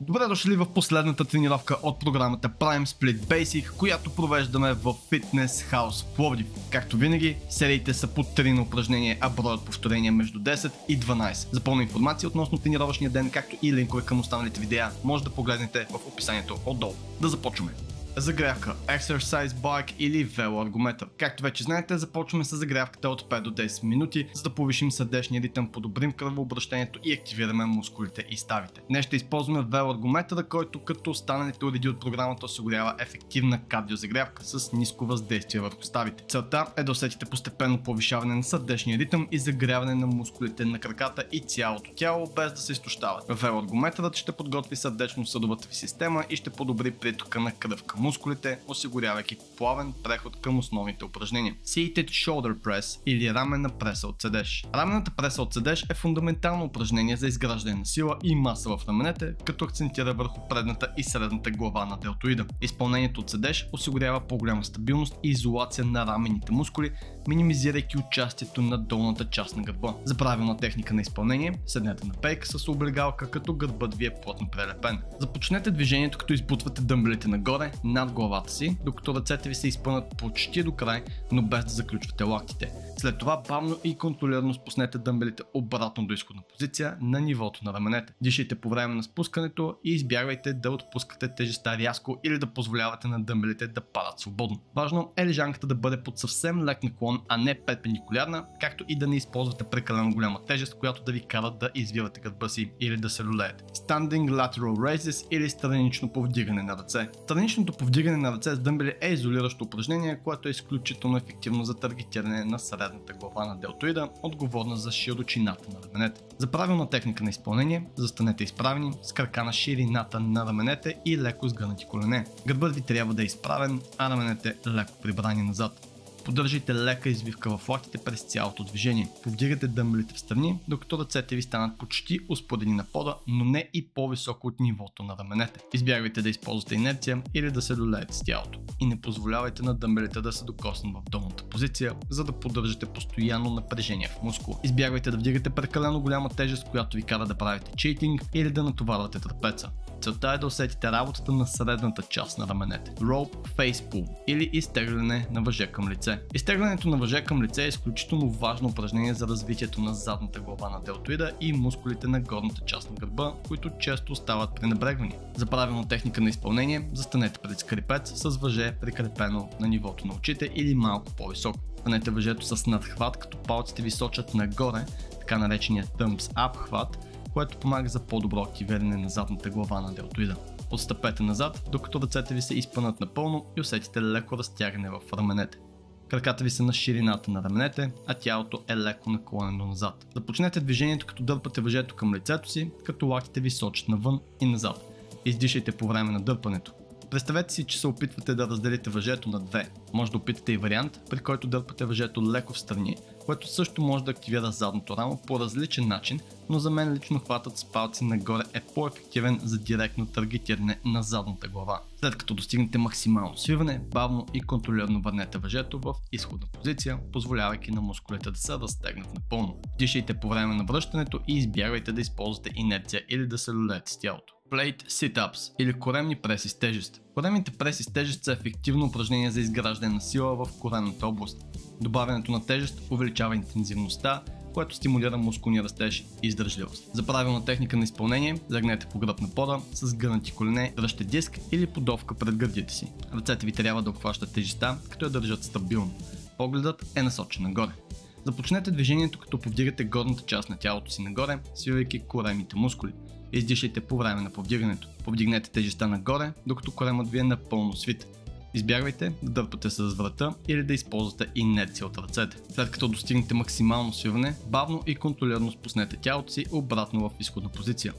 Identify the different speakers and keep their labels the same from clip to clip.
Speaker 1: Добре дошли в последната тренировка от програмата Prime Split Basic, която провеждаме в Fitness House Пловдив. Както винаги, сериите са по 3 на упражнение, а броят повторения между 10 и 12. За пълна информация относно тренировъчния ден, както и линкове към останалите видеа, може да погледнете в описанието отдолу. Да започваме! Загрявка, Exercise Bike или велоаргометър. Както вече знаете, започваме с загрявката от 5 до 10 минути, за да повишим сърдечния ритъм, подобрим кръвообращението и активираме мускулите и ставите. Днес ще използваме велоаргометъра, който като останалите уреди от програмата осигурява ефективна кардиозагрявка с ниско въздействие върху ставите. Целта е да усетите постепенно повишаване на сърдечния ритъм и загряване на мускулите на краката и цялото тяло, без да се изтощават. Велоаргометърът ще подготви сърдечно-съдовата ви система и ще подобри притока на кръв към мускулите, осигурявайки плавен преход към основните упражнения. Seated Shoulder Press или раменна преса от седеж. Раменната преса от седеж е фундаментално упражнение за изграждане на сила и маса в раменете, като акцентира върху предната и средната глава на делтоида. Изпълнението от седеж осигурява по-голяма стабилност и изолация на раменните мускули, минимизирайки участието на долната част на гърба. За правилна техника на изпълнение, седнете на пейк с облегалка, като гърбът ви е плътно прилепен. Започнете движението, като избутвате дъмбелите нагоре над главата си, докато ръцете ви се изпънат почти до край, но без да заключвате лактите. След това бавно и контролирано спуснете дъмбелите обратно до изходна позиция на нивото на раменете. Дишайте по време на спускането и избягвайте да отпускате тежестта рязко или да позволявате на дъмбелите да падат свободно. Важно е лежанката да бъде под съвсем лек наклон, а не перпендикулярна, както и да не използвате прекалено голяма тежест, която да ви кара да извивате гърба си или да се люлеете. Standing Lateral Raises или странично повдигане на ръце. Страничното повдигане на ръце с дъмбели е изолиращо упражнение, което е изключително ефективно за таргетиране на средната глава на делтоида, отговорна за широчината на раменете. За правилна техника на изпълнение, застанете изправени с крака на ширината на раменете и леко сгънати колене. Гърбът ви трябва да е изправен, а раменете леко прибрани назад. Поддържайте лека извивка в лактите през цялото движение. Повдигате дъмбелите в страни, докато ръцете ви станат почти успоредни на пода, но не и по-високо от нивото на раменете. Избягвайте да използвате инерция или да се люлеете с тялото. И не позволявайте на дъмбелите да се докоснат в долната позиция, за да поддържате постоянно напрежение в мускула. Избягвайте да вдигате прекалено голяма тежест, която ви кара да правите читинг или да натоварвате трапеца. Целта е да усетите работата на средната част на раменете. Rope Face Pull или изтегляне на въже към лице. Изтеглянето на въже към лице е изключително важно упражнение за развитието на задната глава на делтоида и мускулите на горната част на гърба, които често остават пренебрегвани. За правилна техника на изпълнение, застанете пред скрипец с въже прикрепено на нивото на очите или малко по-високо. Хванете въжето с надхват, като палците ви сочат нагоре, така наречения Thumbs Up хват, което помага за по-добро активиране на задната глава на делтоида. Отстъпете назад, докато ръцете ви се изпънат напълно и усетите леко разтягане в раменете. Краката ви са на ширината на раменете, а тялото е леко наклонено назад. Започнете движението, като дърпате въжето към лицето си, като лактите ви сочат навън и назад. Издишайте по време на дърпането. Представете си, че се опитвате да разделите въжето на две. Може да опитате и вариант, при който дърпате въжето леко в страни, което също може да активира задното рамо по различен начин, но за мен лично хватът с палци нагоре е по-ефективен за директно таргетиране на задната глава. След като достигнете максимално свиване, бавно и контролирано върнете въжето в изходна позиция, позволявайки на мускулите да се разтегнат напълно. Дишайте по време на връщането и избягвайте да използвате инерция или да се люлеете с тялото. Plate Sit-Ups или коремни преси с тежест. Коремните преси с тежест са ефективно упражнение за изграждане на сила в коремната област. Добавянето на тежест увеличава интензивността, което стимулира мускулния растеж и издържливост. За правилна техника на изпълнение, легнете по гръб на пода с гънати колене, дръжте диск или подовка пред гърдите си. Ръцете ви трябва да обхващат тежестта, като я държат стабилно. Погледът е насочен нагоре. Започнете движението, като повдигате горната част на тялото си нагоре, свивайки коремните мускули. Издишайте по време на повдигането. Повдигнете тежестта нагоре, докато коремът ви е напълно свит. Избягвайте да дърпате с врата или да използвате инерция от ръцете. След като достигнете максимално свиване, бавно и контролирано спуснете тялото си обратно в изходна позиция.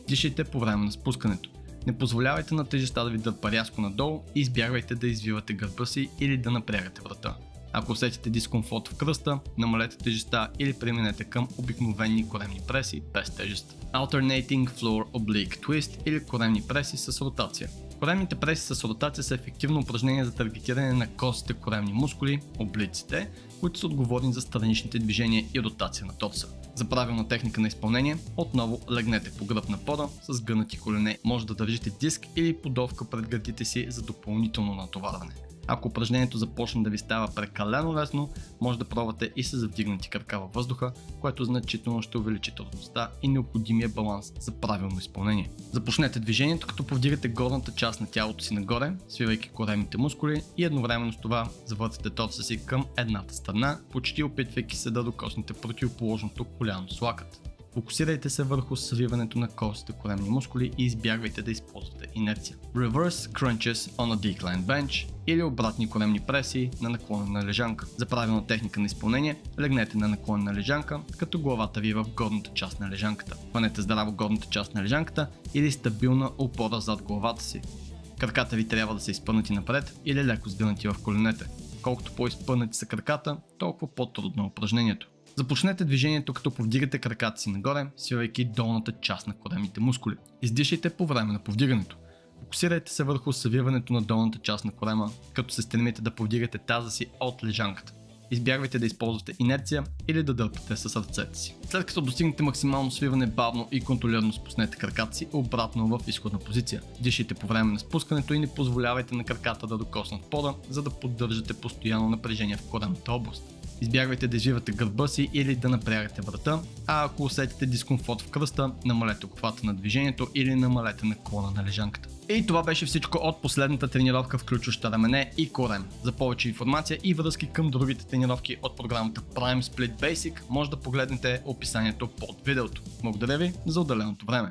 Speaker 1: Дишайте по време на спускането. Не позволявайте на тежестта да ви дърпа рязко надолу и избягвайте да извивате гърба си или да напрягате врата. Ако усетите дискомфорт в кръста, намалете тежестта или преминете към обикновени коремни преси без тежест. Alternating Floor Oblique Twist или коремни преси с ротация. Коремните преси с ротация са ефективно упражнение за таргетиране на костите коремни мускули, облиците, които са отговорни за страничните движения и ротация на торса. За правилна техника на изпълнение, отново легнете по гръб на пода с гънати колене. Може да държите диск или подовка пред гърдите си за допълнително натоварване. Ако упражнението започне да ви става прекалено лесно, може да пробвате и с завдигнати крака във въздуха, което значително ще увеличи трудността и необходимия баланс за правилно изпълнение. Започнете движението, като повдигате горната част на тялото си нагоре, свивайки коремните мускули, и едновременно с това завъртате торса си към едната страна, почти опитвайки се да докоснете противоположното коляно с лакът. Фокусирайте се върху свиването на костите коремни мускули и избягвайте да използвате инерция. Reverse crunches on a decline bench или обратни коремни преси на наклонена лежанка. За правилна техника на изпълнение, легнете на наклонена лежанка, като главата ви е в горната част на лежанката. Хванете здраво горната част на лежанката или стабилна опора зад главата си. Краката ви трябва да са изпънати напред или леко сгънати в коленете. Колкото по-изпънати са краката, толкова по-трудно е упражнението. Започнете движението, като повдигате краката си нагоре, свивайки долната част на коремните мускули. Издишайте по време на повдигането. Фокусирайте се върху свиването на долната част на корема, като се стремите да повдигате таза си от лежанката. Избягвайте да използвате инерция или да дърпате с ръцете си. След като достигнете максимално свиване, бавно и контролирано спуснете краката си обратно в изходна позиция. Дишайте по време на спускането и не позволявайте на краката да докоснат пода, за да поддържате постоянно напрежение в коремната област. Избягвайте да извивате гърба си или да напрягате врата, а ако усетите дискомфорт в кръста, намалете обхвата на движението или намалете наклона на лежанката. И това беше всичко от последната тренировка, включваща рамене и корем. За повече информация и връзки към другите тренировки от програмата Prime Split Basic, може да погледнете описанието под видеото. Благодаря ви за отделеното време.